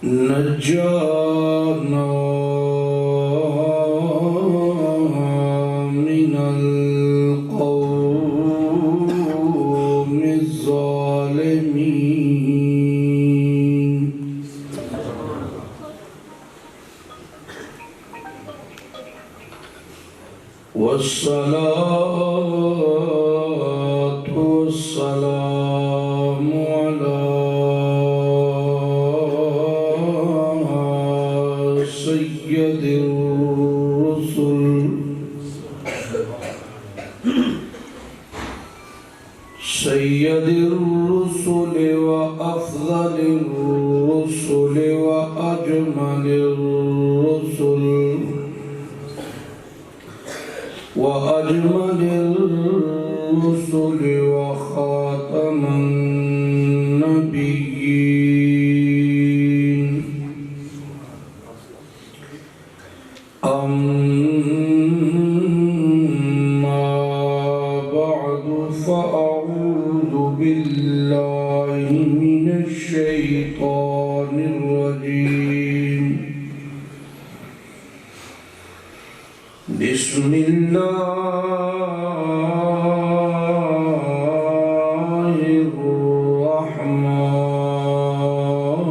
نجانا من القوم الظالمين والصلاة والسلام على سيد الرسل وأفضل الرسل وأجمل الرسل وخاتم النبيين أما بعد فأعوذ بالله من الشيطان الرجيم بسم الله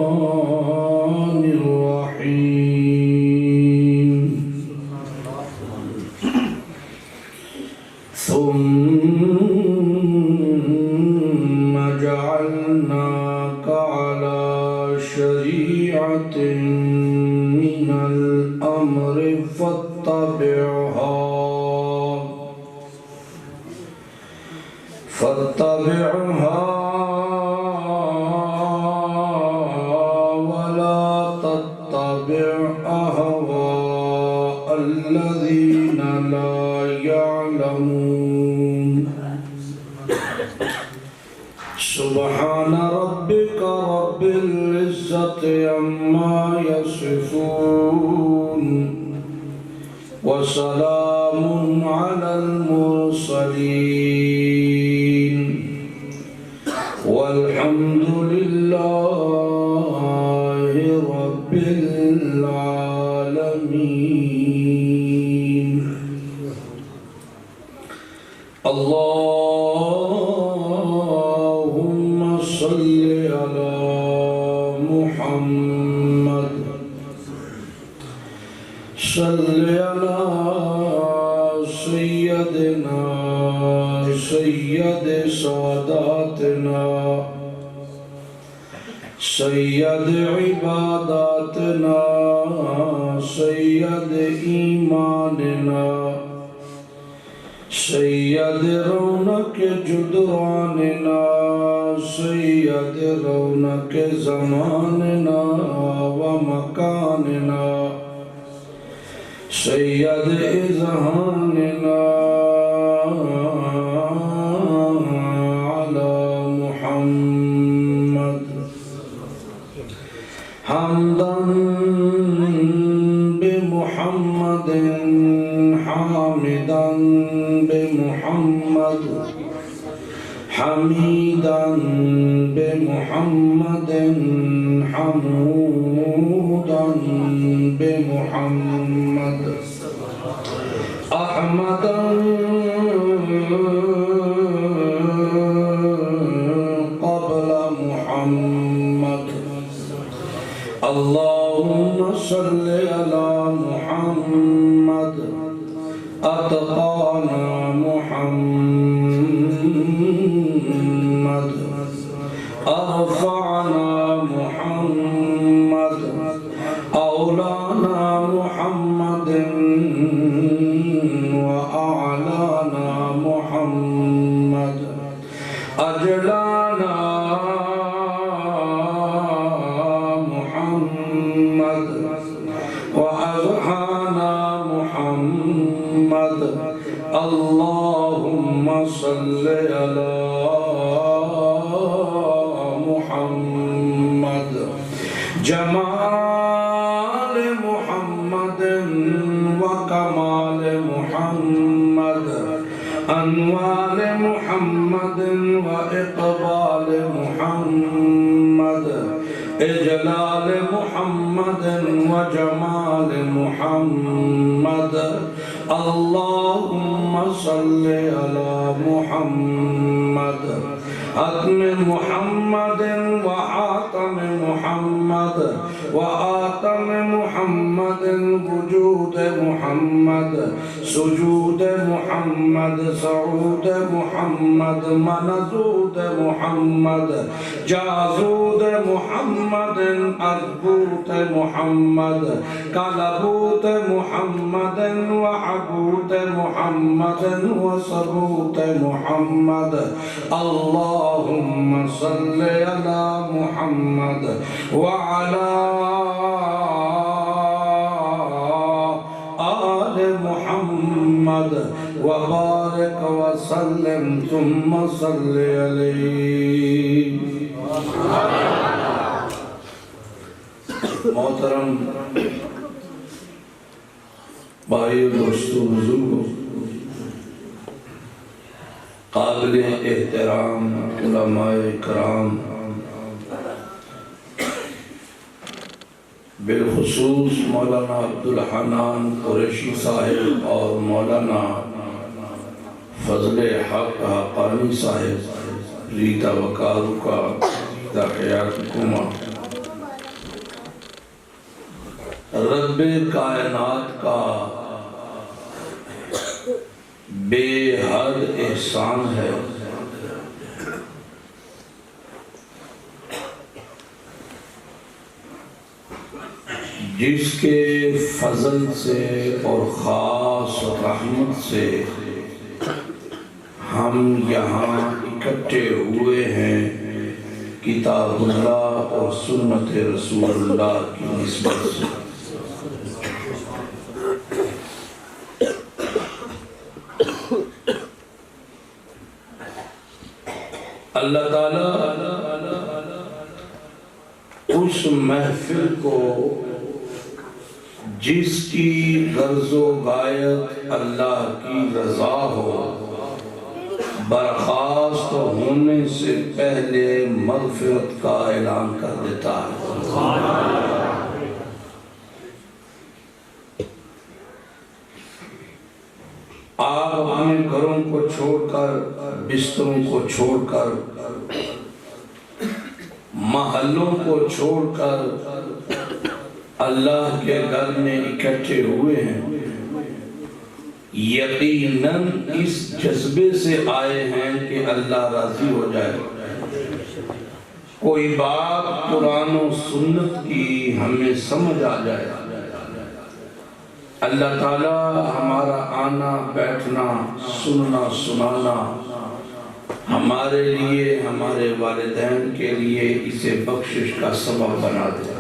الرحمن الرحيم ثم جعلناك على شريعة من الأمر فاتبعها ولا تتبع أهواء الذين لا يعلمون سبحان ربك رب العزة عما يصفون وسلام على المرسلين والحمد لله رب العالمين اللهم صل على محمد صل على سيدنا سيد ساداتنا سيد عباداتنا سيد إيماننا سيد رونق جدراننا سيد رونق زماننا ومكاننا سيد إذهاننا على محمد حمدا بمحمد حامدا بمحمد حميدا بمحمد حمودا بمحمد أحمدا قبل محمد اللهم صل على محمد أتقانا محمد أرفعنا محمد أولانا محمد وأعلانا محمد أجلانا محمد وأضحانا محمد اللهم صل على محمد جمال محمد وكمال محمد أنوار محمد وإقبال محمد جلال محمد وجمال محمد اللهم صل على محمد ختم محمد وآتم محمد وآتم محمد وجود محمد سجود محمد صعود محمد منزود محمد جازود محمد أثبوت محمد كلبوت محمد وعبوت محمد وصبوت محمد اللهم صل على محمد وعلى آل محمد وبارك وسلم ثم صل عليه. محترم بھائی دوستو بزرگوں، قابل احترام علماء کرام، بالخصوص مولانا عبدالحنان قریشی صاحب اور مولانا فضل حق حقانی صاحب ریتا وکارو کا تحیاتکما. رب کائنات کا بے حد احسان ہے جس کے فضل سے اور خاص رحمت سے ہم یہاں اکٹھے ہوئے ہیں کتاب اللہ اور سنت رسول اللہ کی نسبت سے. اللہ تعالیٰ اس محفل کو جس کی غرض و غایت اللہ کی رضا ہو برخاست ہونے سے پہلے مغفرت کا اعلان کر دیتا ہے. آپ اپنے گھروں کو چھوڑ کر بستروں کو چھوڑ کر محلوں کو چھوڑ کر اللہ کے گھر میں اکٹھے ہوئے ہیں. یقیناً اس جذبے سے آئے ہیں کہ اللہ راضی ہو جائے. کوئی بات قرآن و سنت کی ہمیں سمجھ آ جائے. اللہ تعالیٰ ہمارا آنا بیٹھنا سننا سنانا ہمارے لیے ہمارے والدین کے لیے اسے بخشش کا سبب بنا دے.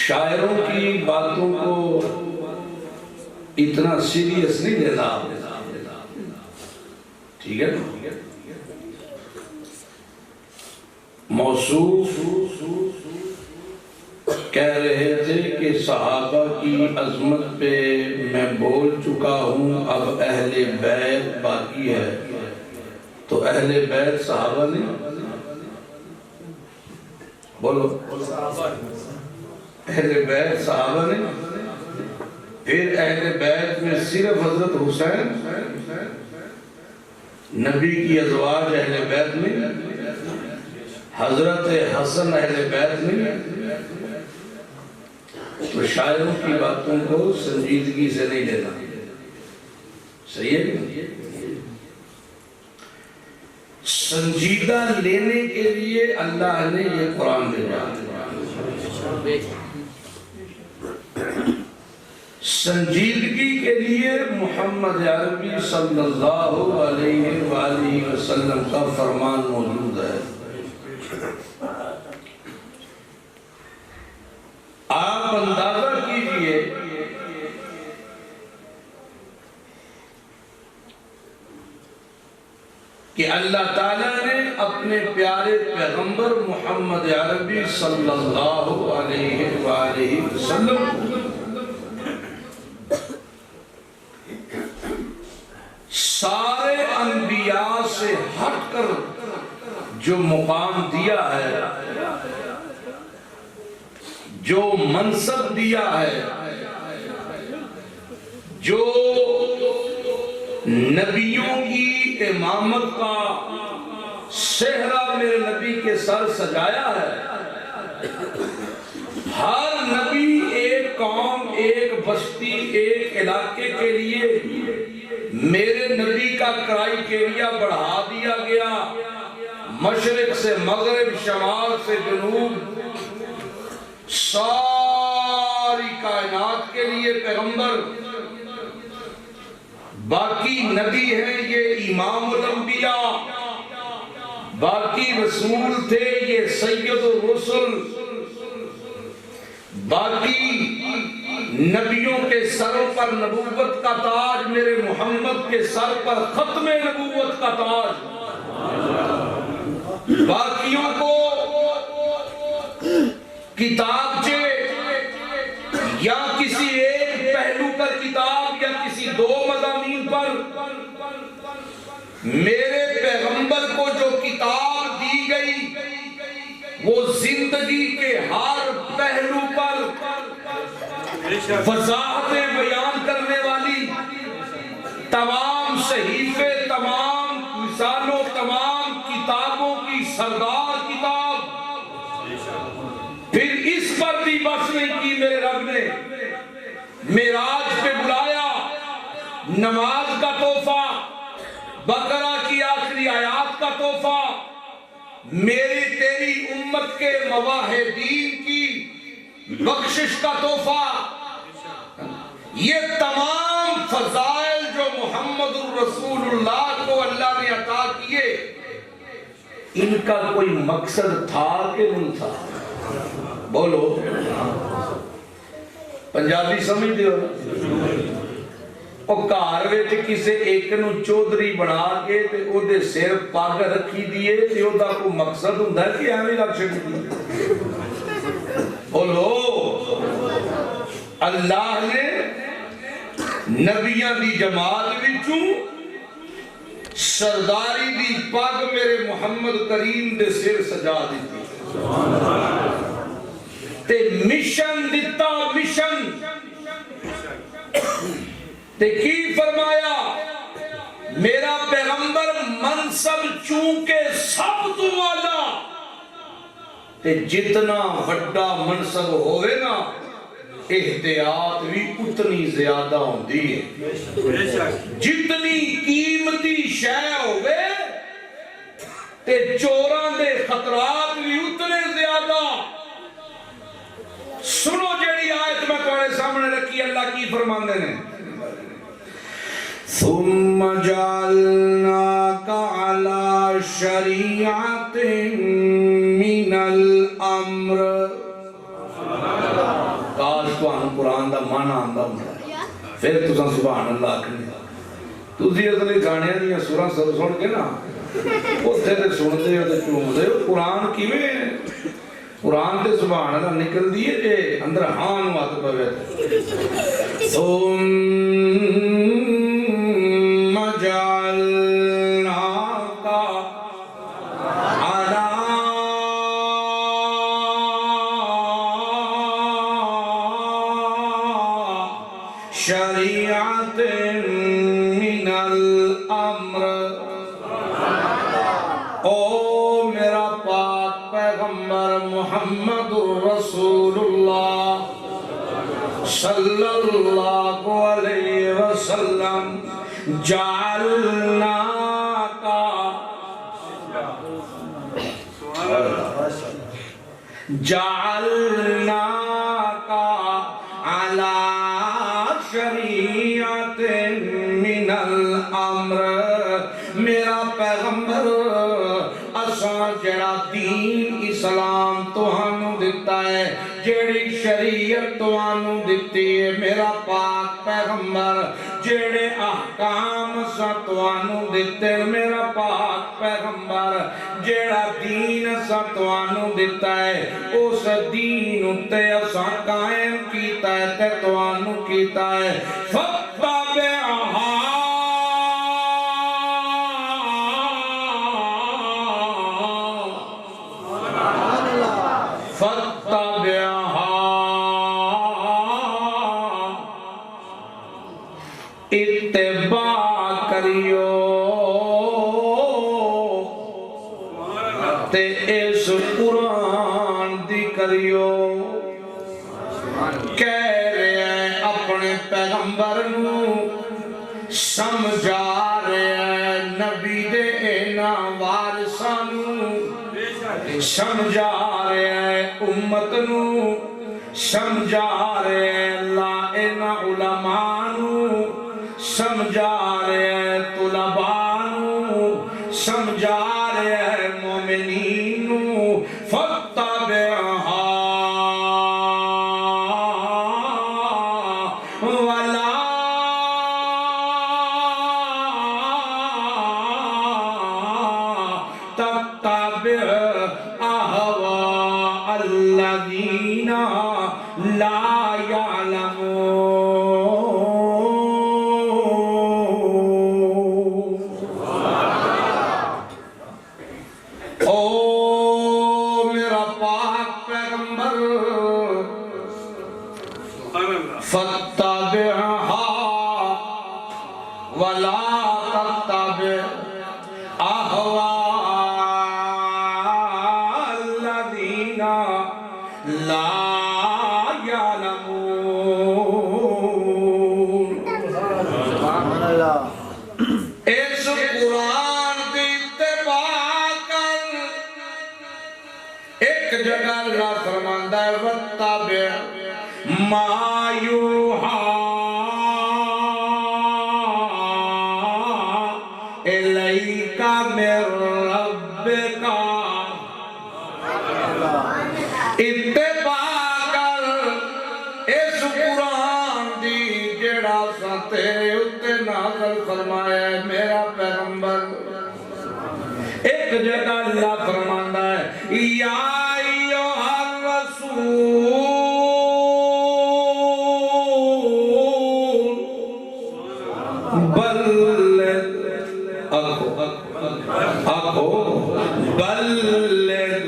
شاعروں کی باتوں کو اتنا سیریس نہیں لینا، ٹھیک ہے. موصوف کہہ رہے تھے کہ صحابہ کی عظمت پہ میں بول چکا ہوں، اب اہل بیت باقی ہے. تو اہل بیت صحابہ نے بولو، اہل بیت صحابہ نے، پھر اہل بیت میں صرف حضرت حسین، نبی کی ازواج اہل بیت میں، حضرت حسن اہل بیت میں. تو شاعروں کی باتوں کو سنجیدگی سے نہیں لینا، صحیح ہے. سنجیدہ لینے کے لیے اللہ نے یہ قرآن بھیجا. سنجیدگی کے لیے محمد عربی صلی اللہ علیہ وآلہ وسلم کا فرمان موجود ہے. آپ اندازہ کیجئے کہ اللہ تعالیٰ نے اپنے پیارے پیغمبر محمد عربی صلی اللہ علیہ وآلہ وسلم سارے سے ہٹ کر جو مقام دیا ہے، جو منصب دیا ہے، جو نبیوں کی امامت کا صحرا میرے نبی کے سر سجایا ہے، ہر نبی ایک قوم، ایک بستی، ایک علاقے کے لیے میرے نبی کا کرائیٹیریا بڑھا دیا گیا، مشرق سے مغرب، شمال سے جنوب، ساری کائنات کے لیے پیغمبر، باقی نبی ہیں یہ امام الانبیاء، باقی رسول تھے یہ سید الرسل، باقی نبیوں کے سروں پر نبوت کا تاج، میرے محمد کے سر پر ختم نبوت کا تاج، باقیوں کو کتابچے یا کسی ایک پہلو پر کتاب یا کسی دو مضامین پر، میرے پیغمبر کو جو کتاب دی گئی وہ زندگی کے ہر پہلو پر وضاحتیں بیان کرنے والی، تمام صحیفے، تمام رسالوں، تمام کتابوں کی سردار کتاب۔ پھر اس پر بھی بس نہیں کی میرے رب نے، معراج پہ بلایا، نماز کا تحفہ، بقرہ کی آخری آیات کا تحفہ، میری تیری امت کے مواحدین کی بخشش کا تحفہ، یہ تمام فضائل جو محمد الرسول اللہ کو اللہ نے عطا کیے، ان کا کوئی مقصد تھا کہ نہیں تھا؟ بولو، پنجابی سمجھتے ہو؟ اور گھر وچ کسے ایک نو چودھری بنا کے تے او دے سر پگ رکھی دیے تے او دا کوئی مقصد ہوندا ہے کہ ایویں رکھ چھڈی؟ بولو، اللہ نے نبیاں دی جماعت وچوں سرداری دی پگ میرے محمد کریم دے سر سجا دیتی تے مشن دیتا، مشن تے کی فرمایا، میرا پیغمبر منصب چونکہ سب تو والا تے جتنا بڑا منصب ہوئے نا احتیاط بھی اتنی زیادہ ہوندی ہے، جتنی قیمتی شے ہوئے تے چوراں دے خطرات بھی اتنے زیادہ۔ سنو جیڑی آیت میں تمہارے سامنے رکھی، اللہ کی فرماندے نے، ثم جعلناك على شريعة من الأمر۔ کاش تمہیں قرآن دا معنی آندا ہوندا پھر تساں سبحان اللہ آکھنے، تسی اصلی گانے دیاں سوراں سن کے نا اوتھے تے سنتے ہو تے چومدے ہو، قرآن کیویں قرآن تے سبحان اللہ نکل دیئے جے اندر ہاں نو ہاتھ پوے تے شریعت من الامر۔ او میرا پاک پیغمبر محمد الرسول اللہ صلی اللہ علیہ وسلم، جعلناک علی شریعت من الامر۔ میرا پیغمبر اساں جڑا دین اسلام تہانوں دتا ہے، جڑی شریعت تہانوں دتی ہے، میرا پاک پیغمبر جڑے احکام سا تہانوں دتے، میرا پاک پیغمبر جڑا دین سا تہانوں دتا ہے، اس دین اتے اساں قائم کیتا ہے تے تہانوں کیتا ہے۔ فَاتَّبِعْهَا تے اس قرآن دی کریو کہہ رہے ہیں اپنے پیغمبر نو سمجھا رہے ہیں نبی دے اینا وارثانو سمجھا رہے ہیں امت نو سمجھا رہے ہیں اللہ اینا علمانو سمجھا رہے ہیں طلبانو سمجھا رہے ہیں مومنینو فاتبعہا ولا تتبع اہواء الذین لا يعلمون فاتبعها ولا تتبع أهواء الذين لا يعلمون سبحان اللہ اس قرآن دی اتباع کر ایک جگہ اللہ فرماندا ہے واتبع ما یوحا الیک من ربک اتباع کر اس قرآن دی جڑا سا تیرے اتے نازل فرمایا ہے میرا پیغمبر ایک جگہ اللہ فرماندا ہے یا ایھا الرسول بلغ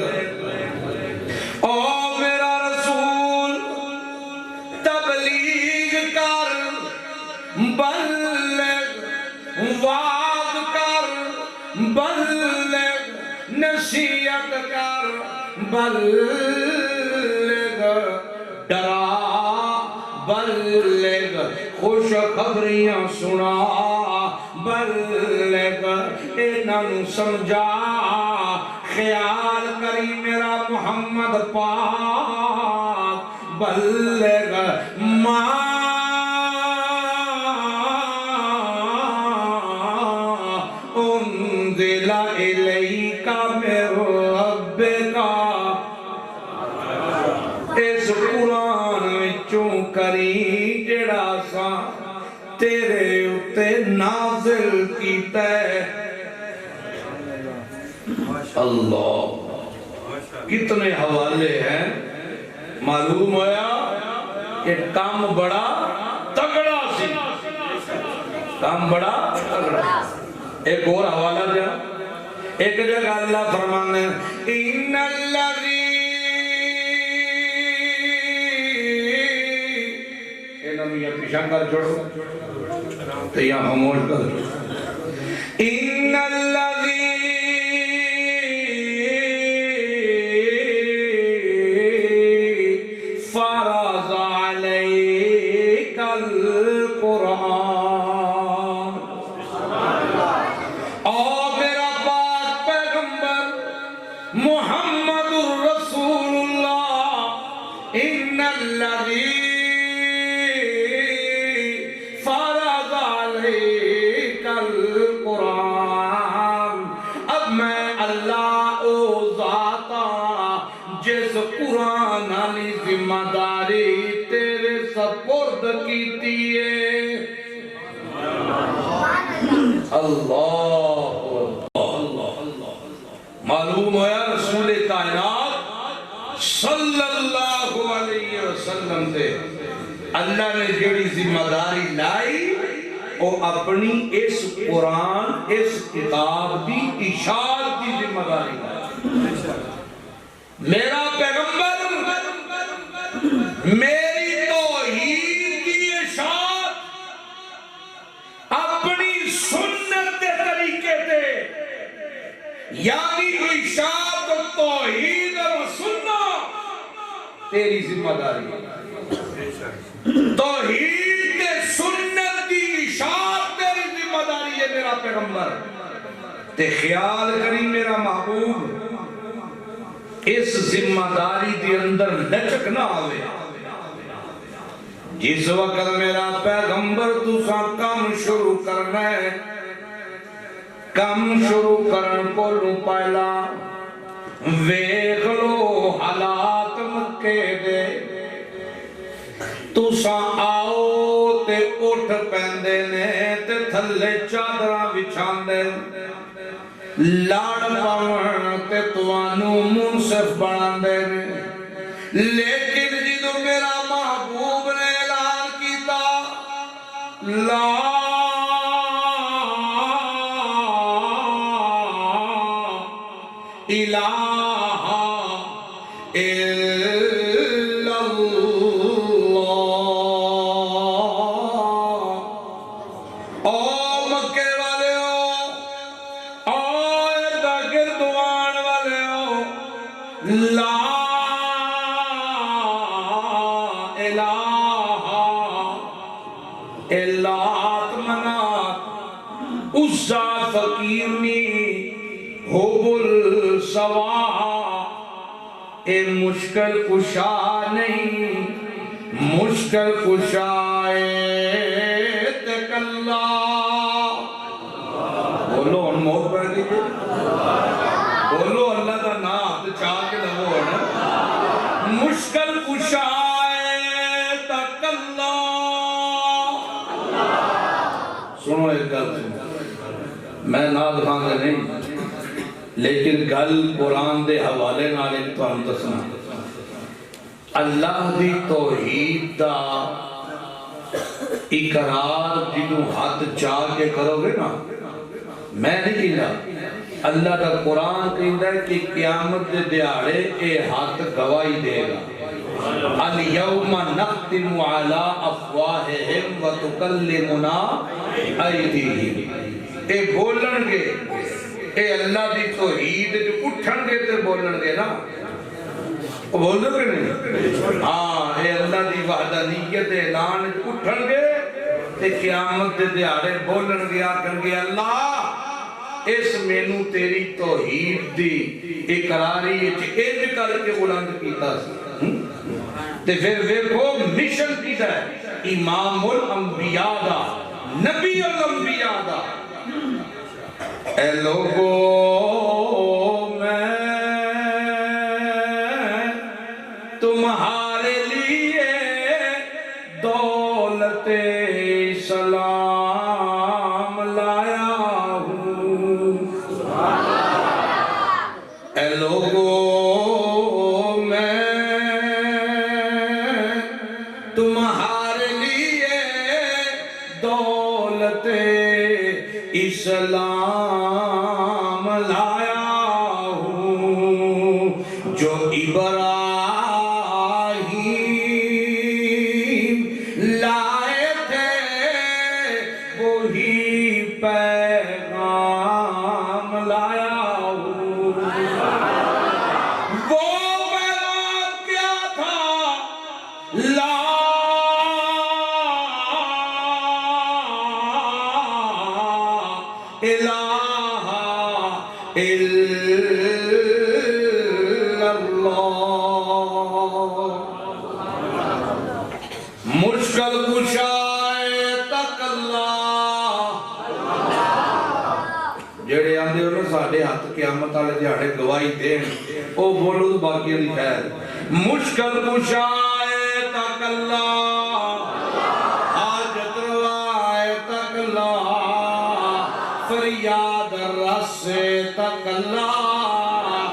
او میرا رسول تبلیغ کر بلغ وعظ کر بلغ نصیحت کر بلغ ڈرا بلغ خوش خبریاں سنا بلغ انہوں سمجھا خیال کری میرا محمد پاک بلغ ما انزل الیک من ربک اس قرآن وچوں کری جڑا سا تیرے اتے نازل کیتا ہے اللہ کتنے حوالے ہیں معلوم ہویا کہ کام بڑا تگڑا سی کام بڑا تگڑا ایک اور حوالہ دیا ایک جگہ اللہ فرمانے ان الذی یہ پیشہ کر چھوڑو تو یہاں خاموش کر چھوڑو ان الذی فرض علیک القرآن اور میرا پاک پیغمبر محمد رسول اللہ ان الذی القرآن اب میں اللہ او ذاتا جس قرآن علی ذمہ داری تیرے سپرد کیتی ہے اللہ معلوم ہوا رسول کائنات صلی اللہ علیہ وسلم سے اللہ نے جڑی ذمہ داری لائی وہ اپنی اس قرآن اس کتاب دی اشاعت کی ذمہ داری ہے میرا پیغمبر میری توحید کی اشاعت اپنی سنت کے طریقے دے یعنی اشاعت توحید و سنت تیری ذمہ داری توحید کے سنت کی اشاعت تیری ذمہ داری ہے میرا پیغمبر تے خیال کری میرا محبوب اس ذمہ داری دی اندر لچک نہ آوے جس وقت میرا پیغمبر تسا کم شروع کرنا ہے کم شروع کرن کو لوں پہلا ویکھ لو حالات مکے دے تسا آؤ تے اٹھ پیندے نے تے تھلے چادراں بچھاندے لاڑ پاون تے توانوں منصف بناندے نے لیکن جدوں میرا محبوب نے اعلان کیتا لا الہ الا اللہ او مکے والے ہو او ادھا گردوان والے ہو لا الہ الا آتمنات عزا فقیرنی حب السوا اے مشکل کشا نہیں مشکل کشائے تکلا بولو ان موت پہ دیکھے بولو اللہ کا نام چاہ کے لگو نا مشکل کشائے تکلا سنو ایک گل میں ناد خان دے نہیں لیکن گل قرآن دے حوالے نالے تو ہم دسنا اللہ دی توحید دا اقرار جنہوں ہاتھ چاہ کے کرو گے نا میں نہیں کہنا اللہ کا قرآن کہتا ہے کہ قیامت دے دیاڑے اے ہاتھ گواہی دے گا اليوم نختم على افواہہم وتکلمنا ایدیہم اے بولن گے اے اللہ دی توحید جو اٹھن گے تے بولن گے نا بول دو کہ نہیں ہاں اے اللہ دی وحدانیت اعلان اٹھن گے تے قیامت دے دیاڑے بولن گے آکھن گے اللہ اس مینوں تیری توحید دی اقراری اج کر کے بلند کیتا سی تے پھر ویکھو مشن کیتا ہے امام الانبیاء دا نبی الانبیاء دا اے لوگو میں تمہارے لیے دولت اسلام لایا ہوں اے لوگو میں تمہارے لیے دولت اسلام لایا ہوں جو ابراہیم لائے تھے وہی پیغام لایا ہوں وہ پیغام کیا تھا لا الہ الا اللہ مشکل کشائے تک اللہ جڑے آندے ہو نا ساڈے ہاتھ قیامت والے دیہاڑے گواہی دین او بولو تو باقی دی خیر مشکل کشائے تک اللہ حاجت روائے تک اللہ فریاد رس تک اللہ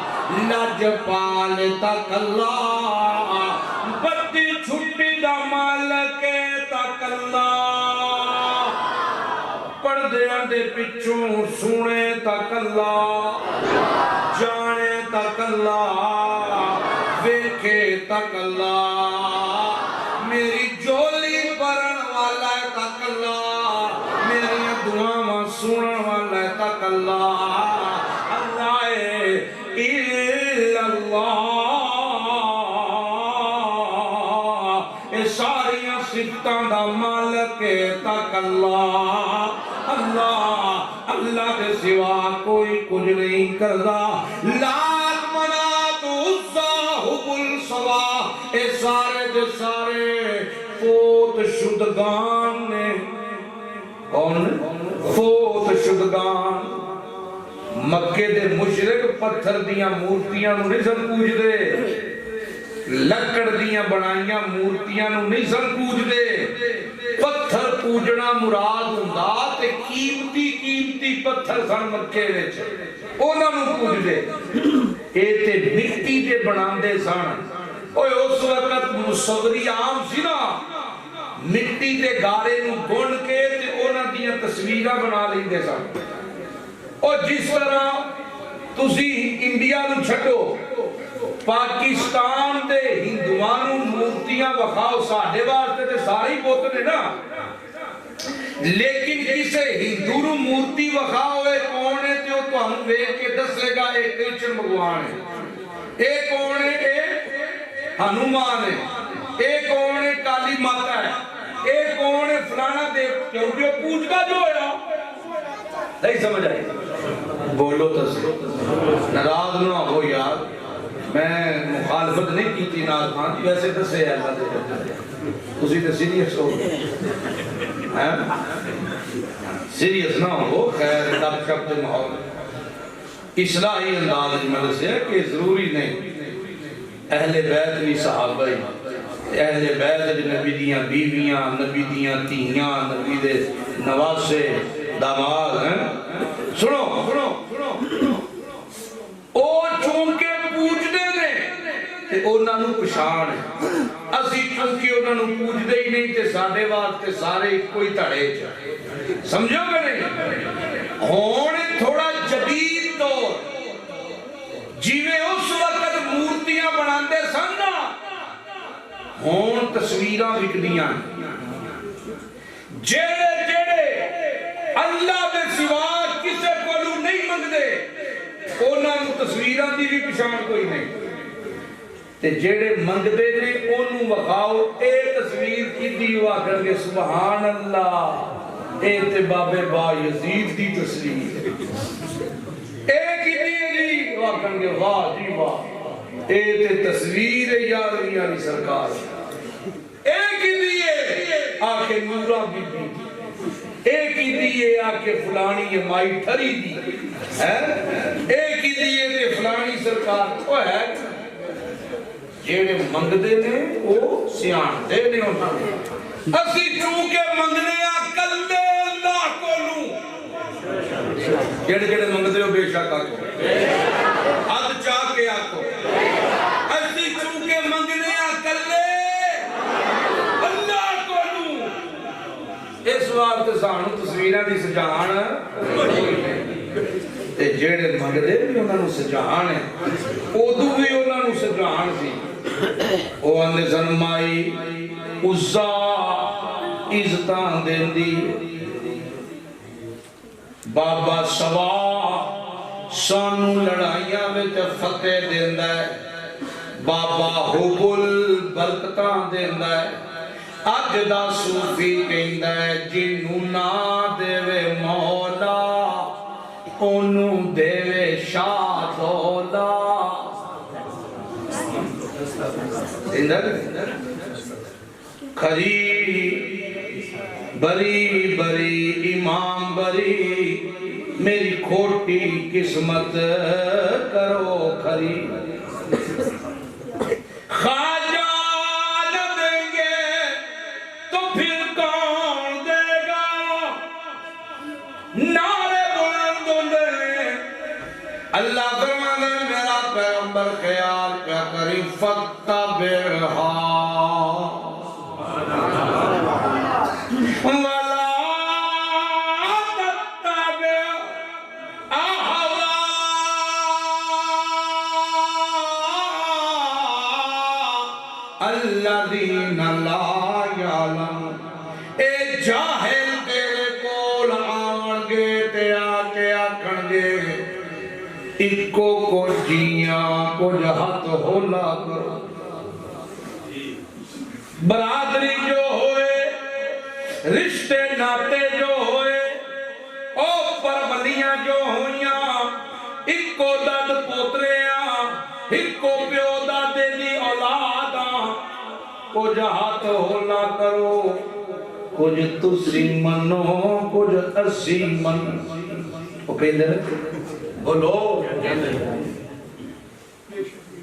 لج پال تک اللہ بدی چھٹی دا مالک تک اللہ پردے دے پچھوں سونے تک اللہ جانے تک اللہ ویکھے تک اللہ میری جولی بھرن والا تک اللہ میری دعاواں سنن والا تک اللہ اللہ الا اللہ، اے ساری صفتاں دا مالک تک اللہ، اللہ اللہ کے سوا کوئی کچھ نہیں کردا۔ لات منات عزا حبل سوا، اے سارے دے سارے فوت شدگان نے، کون فوت شدگان۔ مکے دے مشرک پتھر دیاں مورتیاں نو نہیں سن پوج دے، لکڑ دیاں بنائیاں مورتیاں نو نہیں سن پوج دے، پتھر پوجنا مراد ہوندا تے قیمتی قیمتی پتھر سن مکے وچ، انہاں نو پوج دے۔ اے تے مٹی دے بناندے سن۔ اوے اس وقت مصوری عام سی نا، مٹی دے گارے نو گن کے تے انہاں دیاں تصویراں بنا لیندے سن۔ اور جس طرح تسی انڈیا نو چھڈو، پاکستان دے ہندوؤں نو مورتیاں وکھاؤ، ساڈے واسطے تے ساری بت نے نا، لیکن کسے ہندو نو مورتی وکھاؤ اے کون ہے تے او تانوں ویکھ کے دسے گا اے کرشن بھگوان ہے، اے کون ہے اے ہنومان ہے، اے کون ہے کالی ماتا ہے، اے کون ہے فلانا دیو، کیونکہ وہ پوجتا جو ہے۔ نہیں سمجھ آئی؟ بولو تو صحیح، ناراض نہ ہو یار، میں مخالفت نہیں کی تھی ناز خان، ویسے دسے ہے اللہ دے اسی تے سیریس ہو، سیریس نہ ہو، خیر دب شب دے ماحول اصلاحی انداز میں سے ہے کہ ضروری نہیں اہل بیت بھی صحابہ ہی، اہل بیت نبی دیاں بیویاں، نبی دیاں تیاں، نبی دے نواسے داماد ہیں۔ سنو سنو او چونکہ پوجدے نے تے انہاں نو پہچان ہے، اسی چونکہ انہاں نو پوجدے ہی نہیں تے ساڈے واسطے سارے کوئی تڑے چ، سمجھو گے نہیں؟ ہون تھوڑا جدید دور، جیویں اس وقت مورتیاں بناندے سن نا، ہون تصویراں وکدیاں، جڑے جڑے اللہ دے سوا کسے کولو نہیں منگدے انہاں نو تصویراں دی بھی پہچان کوئی نہیں، تے جڑے منگدے نے اونوں وکھاؤ اے تصویر کیدی ہوا کر کے سبحان اللہ، اے تے بابے با یزید دی تصویر، اے کیدی ہے جی واکن کے واہ جی واہ، اے تے تصویر یارویں علی سرکار، اے کیدی ہے آکے نورا بی بی، ایک ہی دیئے آکے فلانی یہ مائی ٹھری دی، ایک ہی دیئے تے فلانی سرکار تو ہے، جیڑے منگدے نے وہ سیان دے نے انہاں نے، اسی چونکہ منگنے کلے اللہ کو لوں، جیڑے جیڑے منگدے ہو بے شک آکو، حد چاہ کے آکو، اسی چونکہ منگنے کلے اس وقت سانو تصویریں دی سجان تے جیڑے منگدے بھی انہاں نو سجان ہے، اودو بھی انہاں نو سجان سی، او اندے سن مائی عزا عزتاں دیندی، بابا سوا سانو لڑائیاں وچ فتح دیندا ہے، بابا حبل برکتاں دیندا ہے، اج دا صوفی کہندا ہے جنوں نہ دیوے مولا اونوں دیوے شاہ دولا، کھری بری بری امام بری میری کھوٹی قسمت کرو کھری، اللہ فرماتا ہے میرا پیغمبر خیال کیا کری فَاتَّبِعْهَا وَلَا تَتَّبِعْ أَهْوَاءَ الَّذِينَ لَا يَعْلَمُونَ، اے جاہل تیرے کول آون گے تے آ کے آکھن گے اکو کو جیاں کچھ ہاتھ ہولا کرو برادری جو ہوئے رشتے ناتے جو ہوئے او پربلیاں جو ہویاں اکو داد پوتریاں اکو پیو دادے دی اولاداں کچھ ہاتھ ہولا کرو کچھ تسی منو کچھ اسی من وہ کہیں دے بولو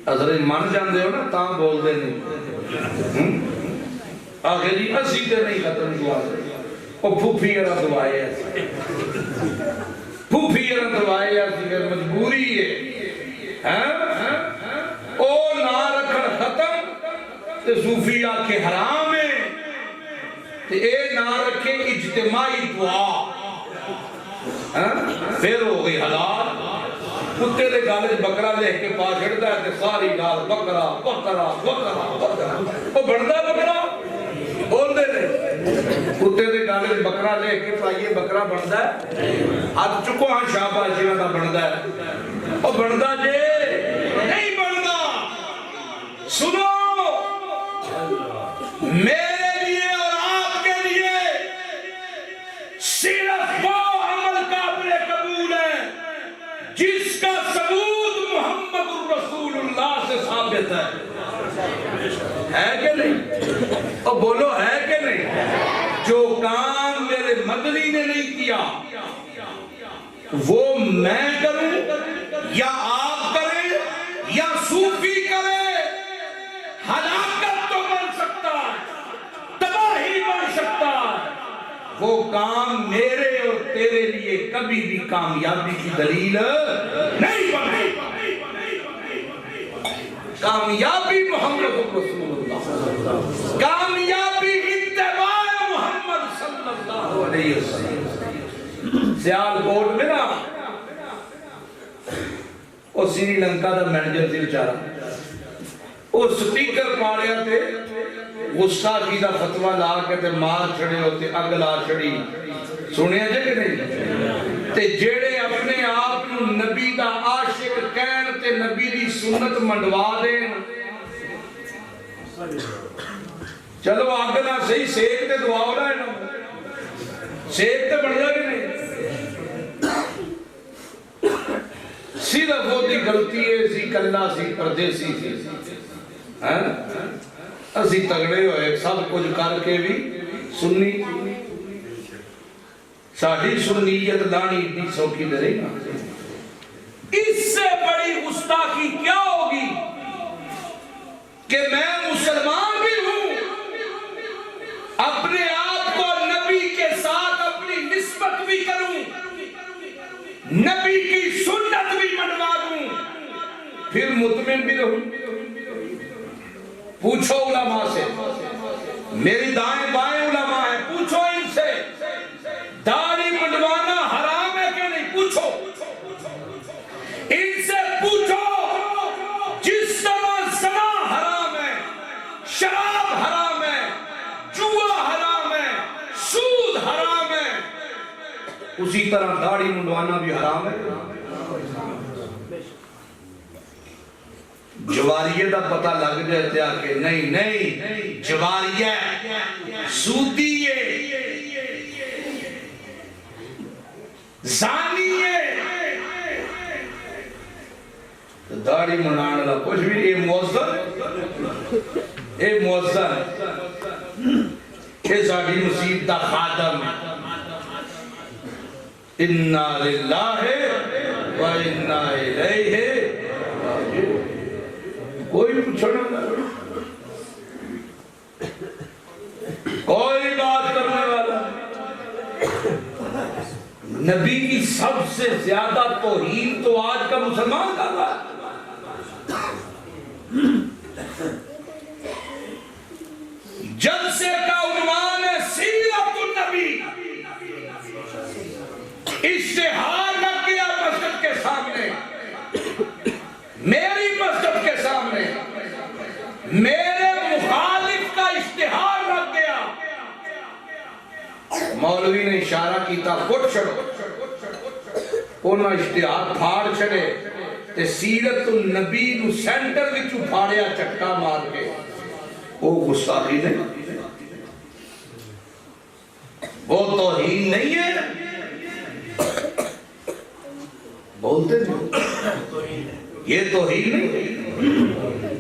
حضرت من جاندے ہو نا تاں بول دے نہیں آگے جی اسی تے نہیں ختم دعا وہ پھوپھی اڑا دعائے ایسی پھوپھی اڑا دعائے ایسی کہ مجبوری ہے او نہ رکھن ختم تے صوفی آکے حرام ہے تے اے نہ رکھے اجتماعی دعا پھر ہو گئی حلال کتے دے گالے بکرا لے کے پا چھڑتا ہے تے ساری گال بکرا بکرا بکرا بکرا وہ بڑھتا بکرا بول دے دے کتے دے گالے بکرا لے کے پائیے بکرا بڑھتا ہے ہاتھ چکو ہاں شاہبہ جیوہ دا بڑھتا ہے وہ بڑھتا جے نہیں بڑھتا سنو میرے لیے اور آپ کے لیے صرف وہ عمل قابل قبول ہے جس کا ثبوت محمد رسول اللہ سے ثابت ہے کہ نہیں؟ اور بولو ہے کہ نہیں؟ جو کام میرے مدنی نے نہیں کیا وہ میں کروں یا آپ کریں یا صوفی کرے ہلاکت تو بن سکتا ہے تباہی بن سکتا ہے وہ کام میرے اور تیرے لیے کبھی بھی کامیابی کی دلیل نہیں بنے کامیابی محمد رسول اللہ کامیابی اتباع محمد صلی اللہ علیہ وسلم سیال کوٹ میں نا وہ سری لنکا دا مینیجر تھی بیچارہ وہ سپیکر پاڑیا تھے غصہ کی دا فتوہ لا کے تے مار چھڑے ہوتے اگلا چھڑی سنیا جائے کہ نہیں تے جیڑے اپنے آپ نبی دا عاشق کہن تے نبی دی سنت منڈوا دیں چلو آگنا صحیح سیک تے دعا ہو رہا ہے نا سیک تے بڑھ جائے کہ نہیں صرف وہ دی غلطی ہے سی کلہ سی پردیسی سی اسی تگڑے ہوئے سب کچھ کر کے بھی سنی ساڑھی سنیت لانی اتنی سوکی درے گا اس سے بڑی گستاخی کیا ہوگی کہ میں مسلمان بھی ہوں اپنے آپ کو نبی کے ساتھ اپنی نسبت بھی کروں نبی کی سنت بھی منوا دوں پھر مطمئن بھی رہوں پوچھو علماء سے میری دائیں بائیں علماء ہیں پوچھو ان سے داڑھی منڈوانا حرام ہے کہ نہیں پوچھو ان سے پوچھو جس طرح زنا حرام ہے شراب حرام ہے جوا حرام ہے سود حرام ہے اسی طرح داڑھی منڈوانا بھی حرام ہے جواریہ دا پتہ لگ جاتے ہیں کہ نہیں جواریہ سودیہ زانیہ داڑھی منانا دا کچھ بھی اے موزن اے ساڑھی مسیح دا خادم اِنَّا لِلَّهِ وَإِنَّا إِلَيْهِ کوئی پوچھنا کوئی بات کرنے والا نبی کی سب سے زیادہ توہین تو آج کا مسلمان کر رہا ہے جلسے کا عنوان ہے سیرت النبی اشتہار لگ گیا مسجد کے سامنے میری مسجد کے سامنے میرے مخالف کا اشتہار لگ گیا مولوی نے اشارہ کیتا فٹ چھڑو انہاں اشتہار پھاڑ چھڑے تے سیرت النبی نو سینٹر وچ اٹھاڑیا چٹکا مار کے، وہ گستاخی نہیں، وہ توہین نہیں ہے، بولتے نہیں، یہ توہین نہیں ہے۔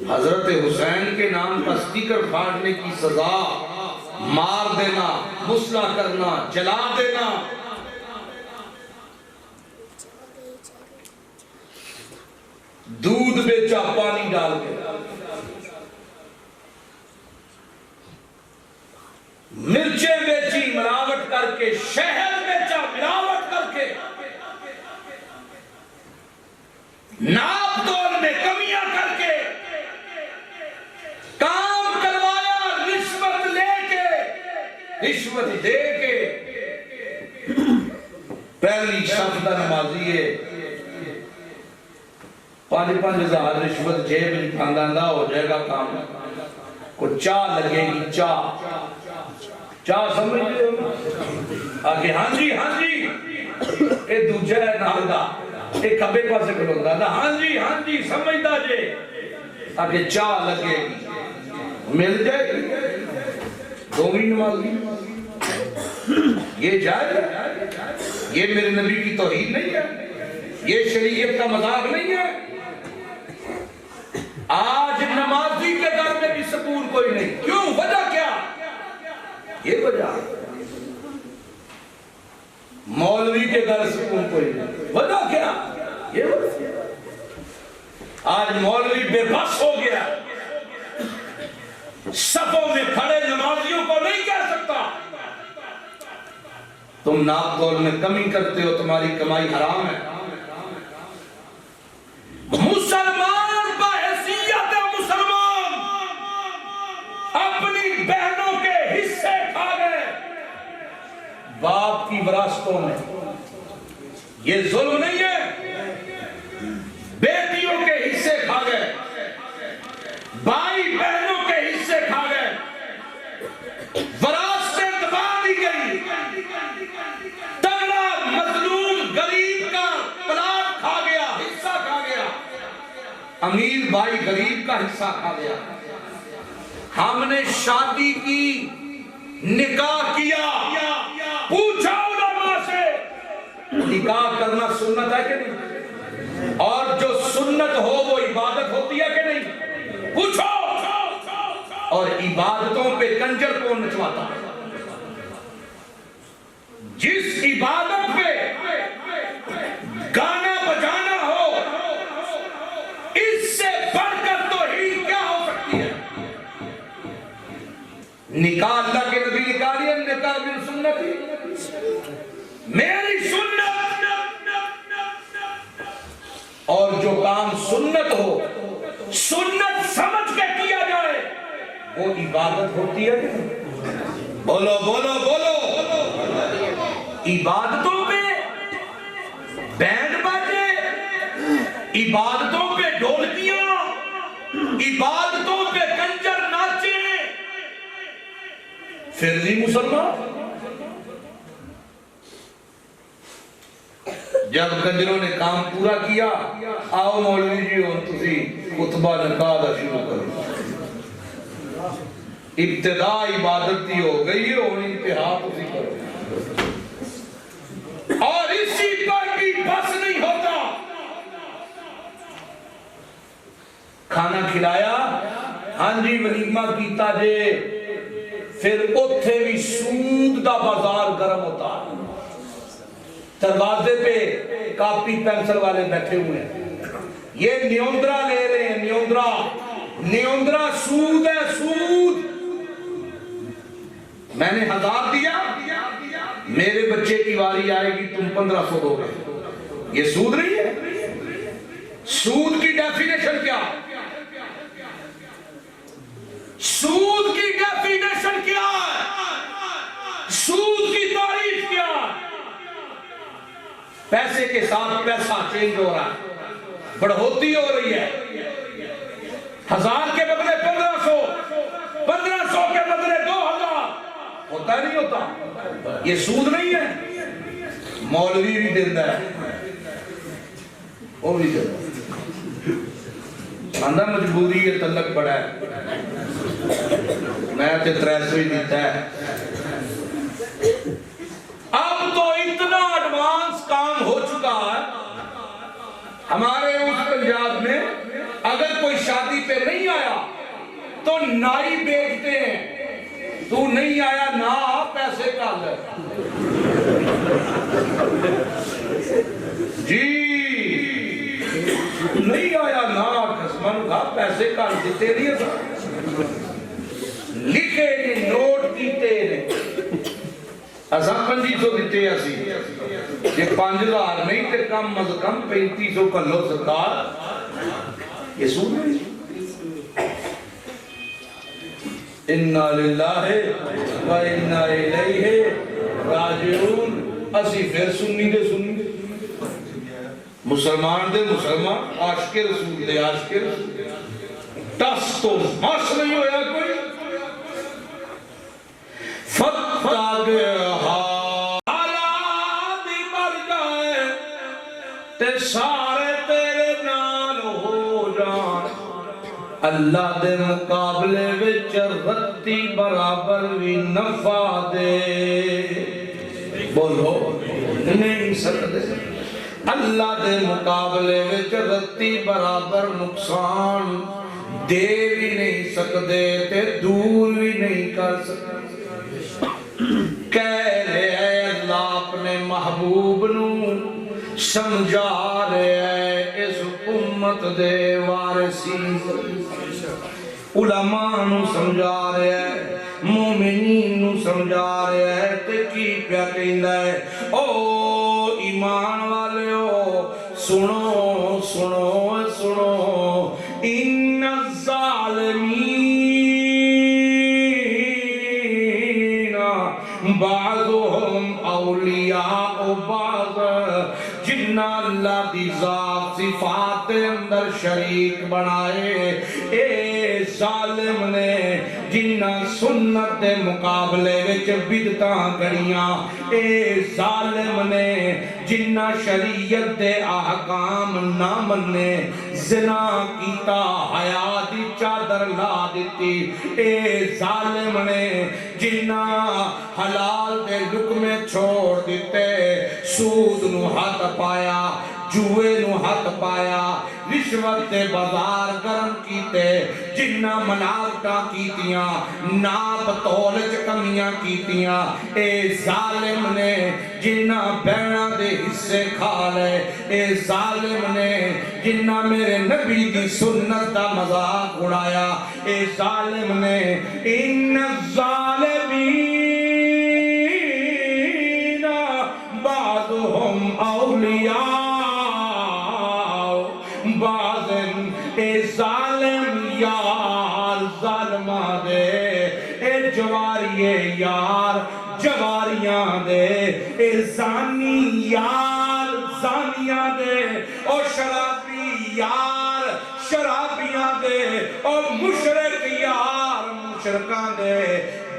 حضرت حسین کے نام کا سٹیکر پھاڑنے کی سزا مار دینا، مسلح کرنا، جلا دینا، دودھ بیچا پانی ڈال کے، مرچیں بیچی ملاوٹ کر کے، شہد بیچا ملاوٹ کر کے، ناپ تول میں کمیاں کر کے، کام کروایا رشوت لے کے، رشوت دے کے، پہلی شفدہ نمازی ہے 5,000 رشوت جیب میں پاندہ ہو جائے گا کام، کو چاہ لگے گی، چاہ سمجھتے ہو آگے ہاں جی اے دوجہ ہے نالدہ، اے کبے پاسے کھلوندہ نا ہاں جی سمجھتا جے آگے چاہ لگے گی، مل جائے گی دومی نمازی، یہ جائے، یہ میرے نبی کی توہین نہیں ہے، یہ شریعت کا مذاق نہیں ہے۔ آج نمازی کے گھر میں بھی سکون کوئی نہیں، کیوں؟ وجہ کیا؟ یہ وجہ مولوی کے گھر سکون کوئی نہیں، وجہ کیا؟ یہ وجہ آج مولوی بے بس ہو گیا، صفوں میں کھڑے نمازیوں کو نہیں کہہ سکتا تم ناپ تول میں کمی کرتے ہو، تمہاری کمائی حرام ہے۔ مسلمان بحیثیت مسلمان اپنی بہنوں کے حصے کھا گئے باپ کی وراثتوں میں، یہ ظلم نہیں ہے؟ بیٹیوں کے حصے کھا گئے، بھائی بہنوں کے حصے کھا گئے، وراثتیں دبا دی گئی، تگڑا مظلوم غریب کا پلاٹ کھا گیا، حصہ کھا گیا، امیر بھائی غریب کا حصہ کھا گیا۔ ہم نے شادی کی، نکاح کیا، پوچھا علماء سے نکاح کرنا سنت ہے کہ نہیں؟ اور جو سنت ہو وہ عبادت ہوتی ہے کہ نہیں؟ پوچھو۔ اور عبادتوں پہ کنجر کون نچواتا؟ جس عبادت پہ گانا بجانا ہو، اس سے بڑھ کر توحید کیا ہو سکتی ہے؟ نکاح اللہ کے نبی نکاح لیا، نکاح بھی سنت ہی، میری سنت، اور جو کام سنت ہو، سنت سمجھ کے کیا جائے، وہ عبادت ہوتی ہے۔ بولو بولو بولو، عبادتوں پہ بینڈ باجے، عبادتوں پہ ڈھولکیاں، عبادتوں پہ کنجر ناچے، پھر بھی مسلمان؟ جب کنجروں نے کام پورا کیا، آؤ مولوی جی ہو تسی خطبہ نکاح دا شروع کرو، ابتدا عبادت دی ہو گئی ہے اور انتہا تسی کرو، اور اسی پر بھی بس نہیں ہوتا۔ کھانا کھلایا، ہاں جی ولیمہ کیتا جے، پھر اتھے بھی سود دا بازار گرم ہوتا ہے، دروازے پہ کاپی پینسل والے بیٹھے ہوئے ہیں، یہ نیوندرا لے رہے ہیں، نیوندرا سود ہے، سود۔ میں نے 1000 دیا، میرے بچے کی واری آئے گی تم 1500 دو گے، یہ سود نہیں ہے؟ سود کی ڈیفینیشن کیا؟ سود کی ڈیفینیشن کیا ہے؟ سود کی تعریف کیا ہے؟ پیسے کے ساتھ پیسہ چینج ہو رہا ہے، بڑھوتی ہو رہی ہے، 1000 کے بدلے 1500، 1500 کے بدلے 2000، ہوتا ہے نہیں ہوتا؟ یہ سود نہیں ہے؟ مولوی بھی دیتا ہے، وہ بھی دے آندہ مجبوری ہے تلک پڑا ہے میں تے 300 ہی دیتا ہے اب تو اتنا ایڈوانس کام ہو چکا ہے ہمارے اس پنجاب میں اگر کوئی شادی پہ نہیں آیا تو نائی بیچتے ہیں تو نہیں آیا نہ پیسے کا لے جی نہیں آیا نہ قسمن کا پیسے کا دیتے نہیں ہے لکھے نے نوٹ دیتے نے ایسا 2500 دیتے ہیں اسی یہ 5000 نہیں تے کم از کم 3500 کا لو سرکار یہ سن رہی اِنَّا لِلَّهِ وَإِنَّا إِلَيْهِ راجعون اسی پھر سنی دے مسلمان دے مسلمان عاشق رسول دے عاشق رسول ٹس تو مس نہیں ہویا کوئی فتاگ حالات مر جائے تے سارے تیرے نال ہو جان اللہ دے مقابلے وچ رتی برابر بھی نفع دے بولو نہیں سکتے اللہ دے مقابلے وچ رتی برابر نقصان دے بھی نہیں سکتے تے دور بھی نہیں کر سکتے کہہ رہے ہیں اللہ اپنے محبوب نو سمجھا رہے ہیں اس امت دے وارثین علماء نو سمجھا رہے ہیں مومنین نو سمجھا رہے ہیں تے کی پیا کہندا ہے او ایمان والے ہو سنو سنو سنو ان الظالمین بعضهم اولیاء بعض جنہ اللہ دی ذات صفات اندر شریک بنائے اے ظالم نے جنہ سنت دے مقابلے وچ بدعتاں کڑیاں اے ظالم نے جنہ شریعت دے احکام نہ منے زنا کیتا حیا دی چادر لا دیتی اے ظالم نے جنہ حلال دے لقمے چھوڑ دیتے سود نو ہاتھ پایا جوئے نو ہاتھ پایا رشوت دے بازار گرم کیتے جنہ مناوٹاں کیتیاں ناپ تولچ کمیاں کیتیاں اے ظالم نے جنہ بہنہ دے حصے کھا لے اے ظالم نے جنہ میرے نبی دی سنت دا مذاق اڑایا اے ظالم نے ان الظالمین بعضهم اولیاء بعضن اے ظالم یار ظالمہ دے اے جواریے یار جواریاں دے اے زانی یار زانیاں دے او شرابی یار شرابیاں دے او مشرک یار مشرکاں دے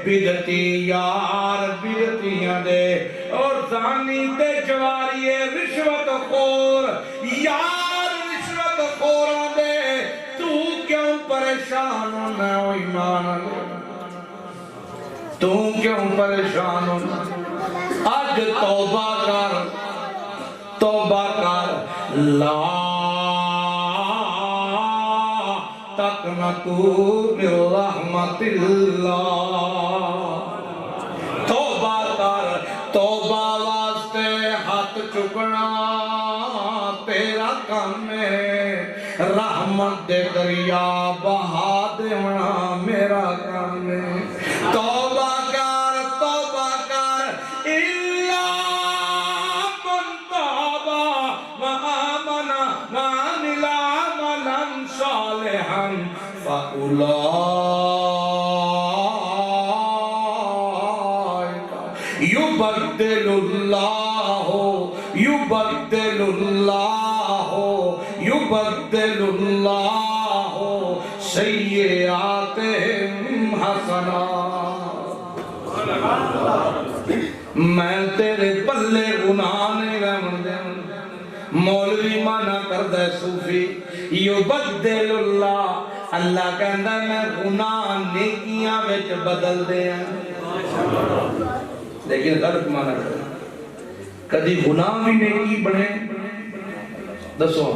بدعتی یار بدعتیاں دے اور زانی تے جواریے رشوت خور یار رشوت خوراں دے تو کیوں پریشان ہونا او ایمان تو کیوں پریشان ہونا آج توبہ کر لا تقنطو من رحمت اللہ توبہ کر توبہ واسطے ہاتھ چکنا تیرا کام ہے رحمت دے دریا بہا دینا میرا کام ہے توبہ کر الا من تاب وآمن وعمل عملا صالحا فأولئک يبدل اللہ سیئاتہم حسنات میں تیرے پلے گناہ نہیں رہن دیں مولوی مانا کر فرماندا ہے صوفی یبدل اللہ کہندا میں گناہ نیکیاں وچ بدل دیاں لیکن غلط مانا کرے کدی گناہ بھی نیکی بنے دسو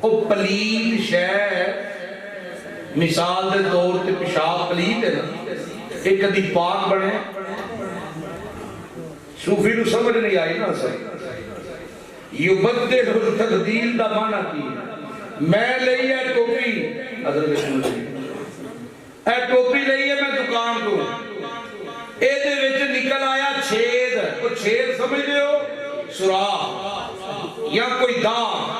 او پلید شے مثال دے طور تے پیشاب پلید ہے نا ایک کدی پاک بنے صوفی نو سمجھ نہیں آئی نا صحیح یبدل تبدیل دا معنی کی میں لئی ہے ٹوپی حضرت سنتی اے ٹوپی لئی ہے میں دکان کو اے دے وچ نکل آیا چھید وہ چھید سمجھ لے ہو سوراخ یا کوئی داغ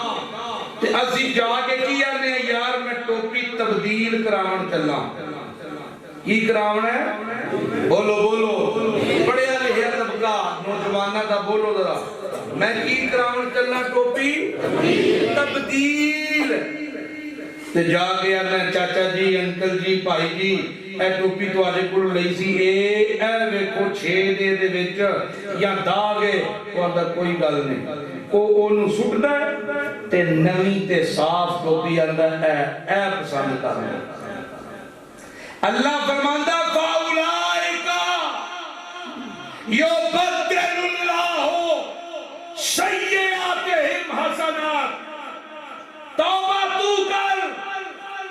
تے اسی جا کے کیا نے یار میں ٹوپی تبدیل کراون چلا کی کراون ہے بولو بولو پڑھیا لکھیا طبقہ نوجواناں دا بولو ذرا میں کی کراون چلا ٹوپی تبدیل تے جا کے آنا چاچا جی انکل جی بھائی جی اے ٹوپی تو آجے کل لئی سی اے ویکھو چھے دے دے وچ یا داغے وہ اندر کوئی گل نہیں وہ انہوں سٹ دے تے نوی تے صاف ٹوپی اندر اے پسند کرنا اللہ فرماندہ فاولائکا یبدل اللہ سیئاتہم حسنات توبہ تو کر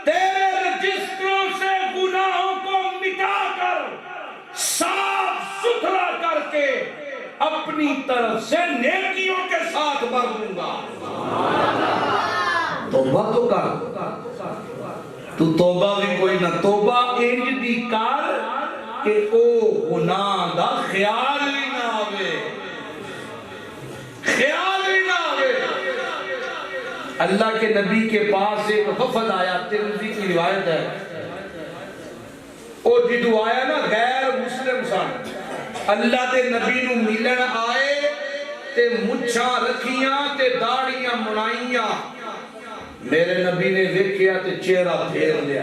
تیرے رجسٹروں سے گناہوں کو مٹا کر صاف ستھرا کر کے اپنی طرف سے نیکیوں کے ساتھ بھر دوں گا توبہ تو کر تو توبہ بھی کوئی نہ توبہ انج دی کر کہ او گناہ دا خیال بھی نہ آوے خیال بھی نہ آوے اللہ کے نبی کے پاس ایک وفد آیا ترمذی کی روایت ہے او جدو آیا نا غیر مسلم سن اللہ دے نبی نو ملن آئے تے مچھاں رکھیاں تے داڑیاں منائیاں میرے نبی نے دیکھیا تے چہرہ پھیر لیا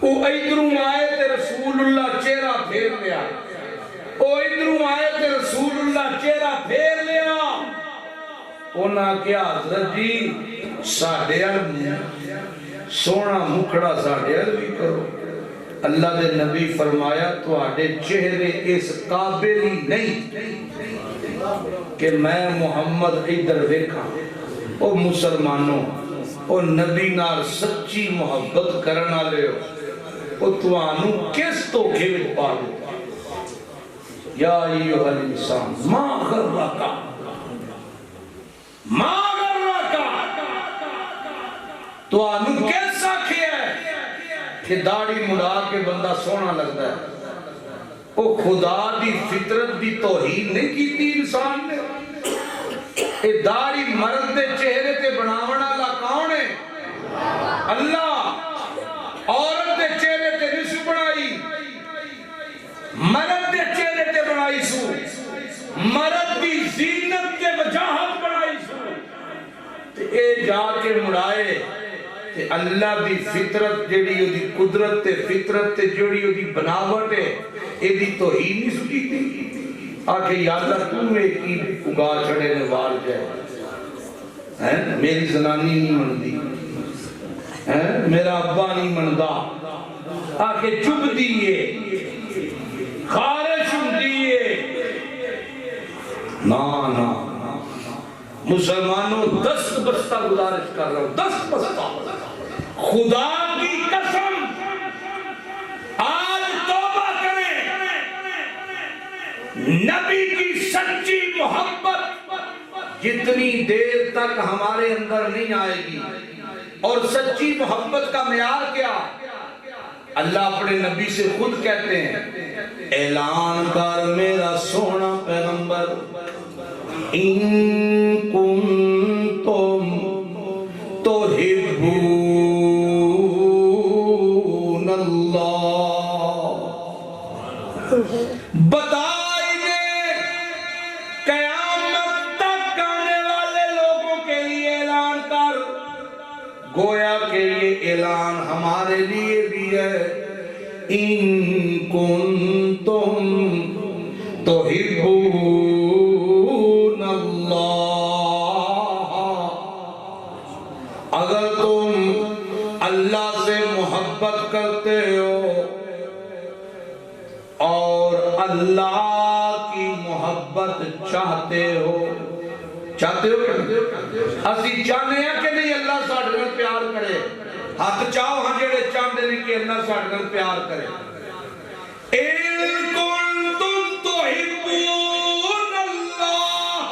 او ادھروں آئے تے رسول اللہ چہرہ پھیر لیا او ادھروں آئے تے رسول اللہ چہرہ پھیر لیا انہاں کیا حضرت جی ساڑھے سونا مکھڑا ساڑھے بھی کرو اللہ دے نبی فرمایا تو آڑے چہرے اس قابل ہی نہیں کہ میں محمد ادھر دیکھا او مسلمانوں او نبی نال سچی محبت کرنا لے او تو آنو کس تو کھیل پالو یا ایوہ الانسان ما غرکا ما غرکا تو آنو کیسا کیا ہے کہ داڑھی مڑا کے بندہ سونا لگتا ہے او خدا دی فطرت دی توہین نہیں کی تھی انسان نے اے داڑھی مرد دے چہرے تے بناونا اللہ کون ہے اللہ عورت دے چہرے تے نسو بنائی مرد دے چہرے تے بنائی سو مرد دی زینت تے وجاہت بنائی سو تے اے جا کے مڑائے کہ اللہ دی فطرت جڑی ہو دی قدرت تے فطرت تے جڑی ہو دی بناوٹ ہے اے دی توہین نہیں سکی تھی آکے یادہ تم ایک کی اگا چھڑے نے وال جائے میری زنانی نہیں مندی میرا ابا نہیں مندہ آکے چپ دیئے خارش دیئے نا مسلمانوں دست بستہ گزارش کر رہا ہوں دست بستہ خدا کی قسم آج توبہ کریں نبی کی سچی محبت جتنی دیر تک ہمارے اندر نہیں آئے گی اور سچی محبت کا معیار کیا اللہ اپنے نبی سے خود کہتے ہیں اعلان کر میرا سونا پیغمبر ان کنتم تحبون اللہ بتائی دے قیامت تک آنے والے لوگوں کے لیے اعلان کر گویا کہ یہ اعلان ہمارے لیے بھی ہے ان کنتم تحبون اللہ اگر تم اللہ سے محبت کرتے ہو اور اللہ کی محبت چاہتے ہو کہ اسی چاہتے ہیں کہ نہیں اللہ ساڈے نال پیار کرے؟ ہاتھ چاہو ہاں جڑے چاہتے ہیں کہ اللہ ساڈے نال پیار کرے۔ اِن کنتم تحبون اللہ،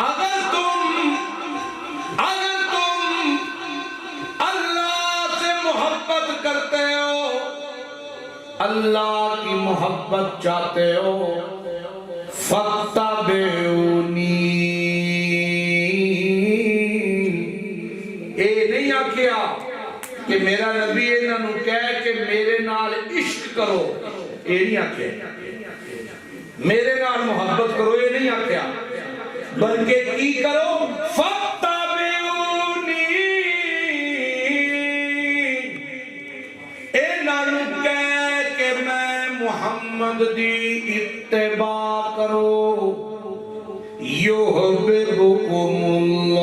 اگر تم اللہ سے محبت کرتے ہو، اللہ کی محبت چاہتے ہو، فَاتَّبِعُونِی، اے نہیں آکھیا کہ میرا نبی انہوں کہے کہ میرے نال عشق کرو، اے نہیں آکھیا میرے نال محبت کرو، اے نہیں آکھیا، بلکہ کی کرو فَاتَّبِعُونِی، اے نالوں کہے کہ میں محمد دی اتباع کرو، یحببکم اللہ،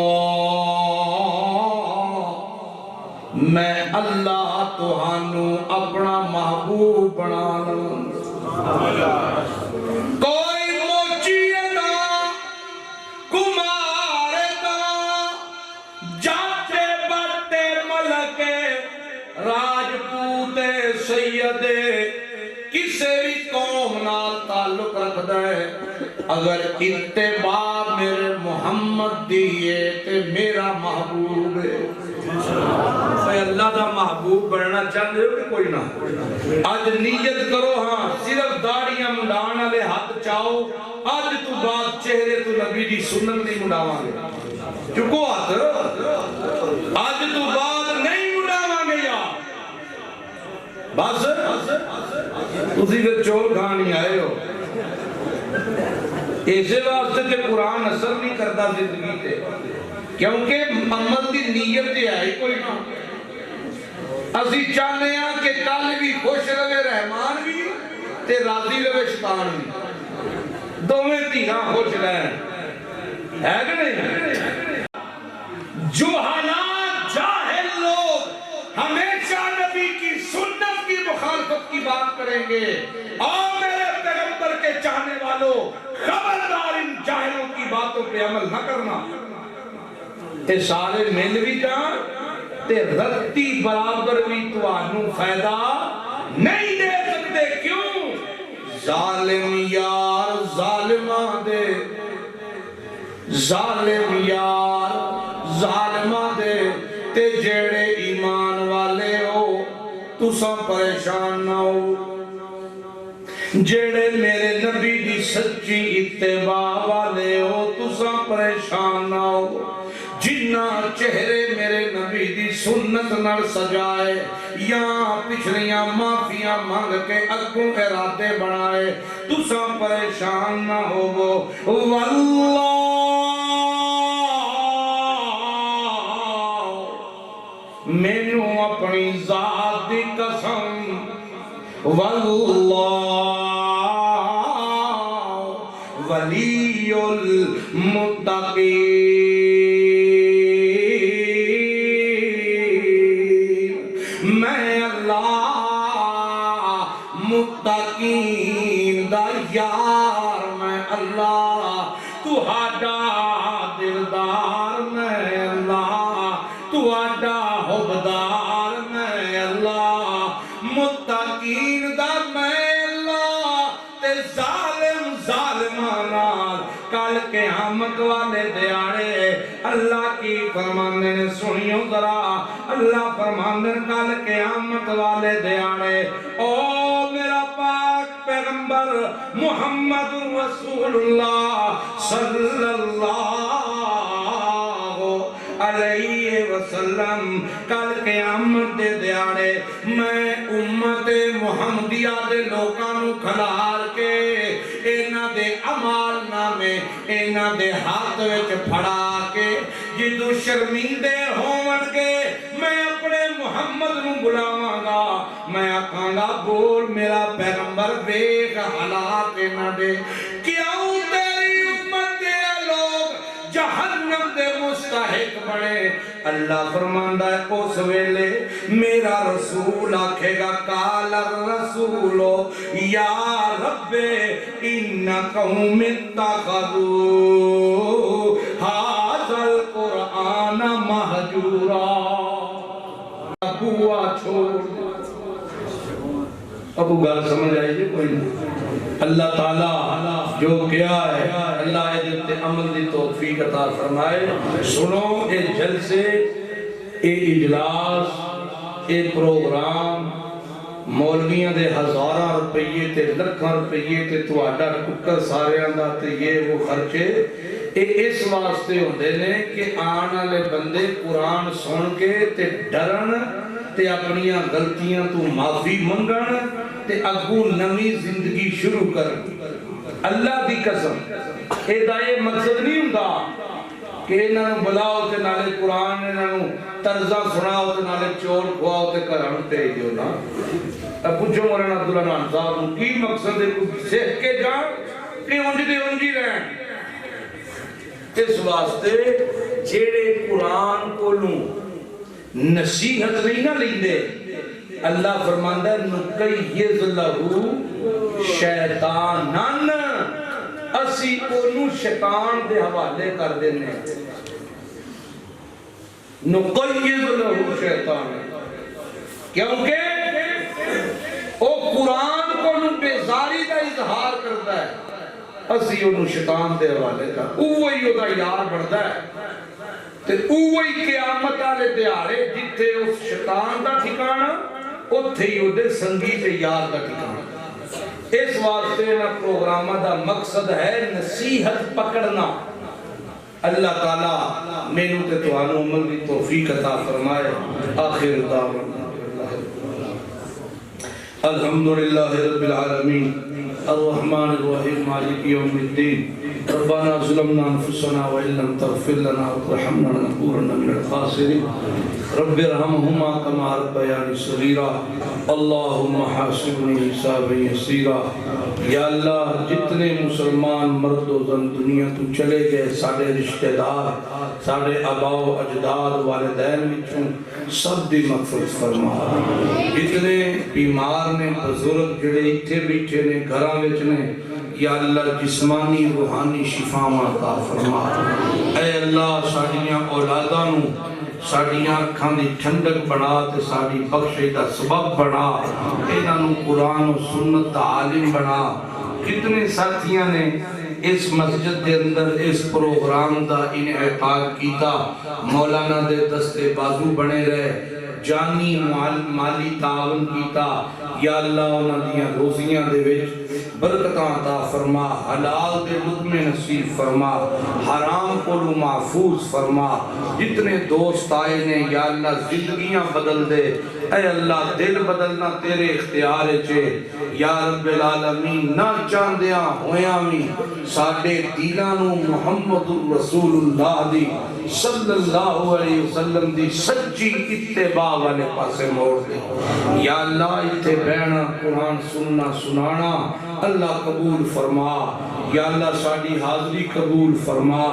میں اللہ تہانوں اپنا محبوب بنا لوں۔ کوئی موچی دا کمار دا جاتے بڑھتے ملک راجپوت سید کسے بھی قوم نال تعلق رکھ دے، اگر اتباع میرے محمد دیئے تے میرا محبوب ہے۔ اللہ دا محبوب بننا چاہتے ہو کہ کوئی نہ؟ آج نیت کرو ہاں صرف داڑیاں مڈان والے ہاتھ چاہو، آج تو بعد چہرے تو نبی دی سنت نہیں مڈاواں گے، چکو ہاتھ، آج تو بعد نہیں مڈاواں گے یار، بس تسی پھر چول کھانی آئے ہو۔ اسے واسطے کہ قرآن اثر نہیں کرتا زندگی تے، کیونکہ عمل دی نیت ہے ہی کوئی نہ۔ اسی چاہنے ہیں کہ کل بھی خوش رہے رحمان بھی تے راضی رہے شیطان بھی، دوویں تیراں خوش رہے، ہے کہ نہیں؟ جو حالات جاہل لوگ ہمیشہ نبی کی سنت کی مخالفت کی بات کریں گے، اور میرے پیغمبر کے چاہنے والوں خبردار ان جاہلوں کی باتوں پہ عمل نہ کرنا، تے سارے مل بھی جان تے رتی برابر بھی تو آنو فائدہ نہیں دے سکتے۔ کیوں؟ ظالم یار ظالمہ دے، ظالم یار ظالمہ دے، تے جیڑے ایمان والے ہو تساں پریشان نہ ہو، جیڑے میرے نبی دی سچی اتباع والے ہو تساں پریشان نہ ہو، جنہ چہرے میرے نبی دی سنت نال سجائے یا پچھلیاں معافیاں مانگ کے اگوں ارادے بنائے، تساں پریشان نہ ہو۔ واللہ مینوں اپنی ذات دی قسم، واللہ ولی المتقین، میں اللہ متقین دا یار، میں اللہ تہاڈا دلدار، میں اللہ تہاڈا حبدار، میں اللہ متقین دا، میں اللہ تے ظالم ظالمانال کل قیامت والے دیاڑے اللہ کی فرماندے نے سنیو ذرا، اللہ فرماندے کل قیامت والے دیاڑے او میرا پاک پیغمبر محمد رسول اللہ صلی اللہ علیہ وسلم کل قیامت دے دیاڑے میں امت محمدیہ دے لوکانو کھلار کے اینا دے عمال نامے اینا دے ہاتھ وچ پھڑا کے جدو شرمیندے ہون کے میں اپنے محمد نو بلاواں گا، میں آکھاں گا بول میرا پیغمبر بیک حالات اینا دے، کیوں تیری امت دے لوگ جہاں جہنم دے مستحق بنے. اللہ فرماندا ہے اس ویلے میرا رسول آکھے گا قال الرسول یا رب ان قوم اتخذوا هذا القرآن مہجورا. ابوا چھوڑ ابو گل سمجھ آئی جی کوئی نہیں. اللہ تعالیٰ جو کیا ہے اللہ ادھر تے عمل دی توفیق عطا فرمائے. سنو اے جلسے اے اجلاس اے پروگرام مولویاں دے ہزاراں روپیے تے لکھاں روپیے تے تہاڈا ٹکر ساریاں دا تے یہ وہ خرچے اے اس واسطے ہوندے نے کہ آن والے بندے قرآن سن کے تے ڈرن تے اپنیاں غلطیاں تو معافی منگن تے اگوں نویں زندگی شروع کرن. اللہ دی قسم اے دا یہ مقصد نہیں ہوندا کہ انہاں نوں بلاؤ تے نالے قرآن انہاں نوں طرزاں سناؤ تے نالے چور کھواؤ تے گھراں نوں بھیج دیو نا. پوچھو مولانا عبداللہ نان صاحب نوں کی مقصد ہے کوئی سیکھ کے جان کہ اونج دے اونج ہی رہن. اس واسطے جیڑے قرآن کولوں نصیحت نہیں نہ لیندے اللہ فرماندا ہے نقیض لہو شیطانن اسی اونوں شیطان دے حوالے کر دینے. نقیض لہو شیطان کیونکہ او قرآن کو بیزاری کا اظہار کرتا ہے اسی انہوں شیطان دے حوالے کا اوہی او دا یار بڑھتا ہے تے اوہی قیامت والے دیہاڑے جتھے اس شیطان دا ٹھکانہ اتھے ہی او دے سنگی تے یار دا ٹھکانہ. اس واسطے نہ پروگرامہ دا مقصد ہے نصیحت پکڑنا. اللہ تعالیٰ مینوں تے تانوں عمل دی توفیق عطا فرمائے. آخر دعوانا الحمدللہ رب العالمین الرحمن الرحیم مالک یوم الدین. ربنا ظلمنا انفسنا وان لم تغفر لنا وترحمنا لنكونن من الخاسرین. رب ارحمهما كما ربياني صغيرا. اللهم حاسبني حسابا يسيرا. یا اللہ جتنے مسلمان مرد و زن دنیا تو چلے گئے سارے رشتہ دار سارے آبا و اجداد والدین وچوں سب دی مغفرت فرما. جتنے بیمار نے بزرگ جڑے ایتھے بیٹھے نے گھراں وچ نے یا اللہ جسمانی روحانی شفاواں عطا فرما. اے اللہ ساڈیاں اولاداں نوں ساڈیاں اکھاں دی ٹھنڈک بنا تے ساڈی بخشش دا سبب بنا. انہاں نوں قرآن و سنت دا عالم بنا. کتنے ساتھیاں نے اس مسجد دے اندر اس پروگرام دا انعقاد کیتا مولانا دے دستے بازو بنے رہے جانی مالی تعاون کیتا. یا اللہ انہاں دیاں روزیاں دے وچ برکتاں عطا فرما. حلال دے لقمے نصیب فرما. حرام کو محفوظ فرما. جتنے دوست آئے نے یا اللہ زندگیاں بدل دے. اے اللہ دل بدلنا تیرے اختیار چے یا رب العالمین. نہ چاندیاں ہویاں بھی ساڈے دلاں نوں محمد رسول اللہ دی صلی اللہ علیہ وسلم دی سچی اتباع والے پاسے موڑ دے. یا اللہ اتھے بہنا قرآن سننا سنانا اللہ قبول فرما. یا اللہ ساڈی حاضری قبول فرما.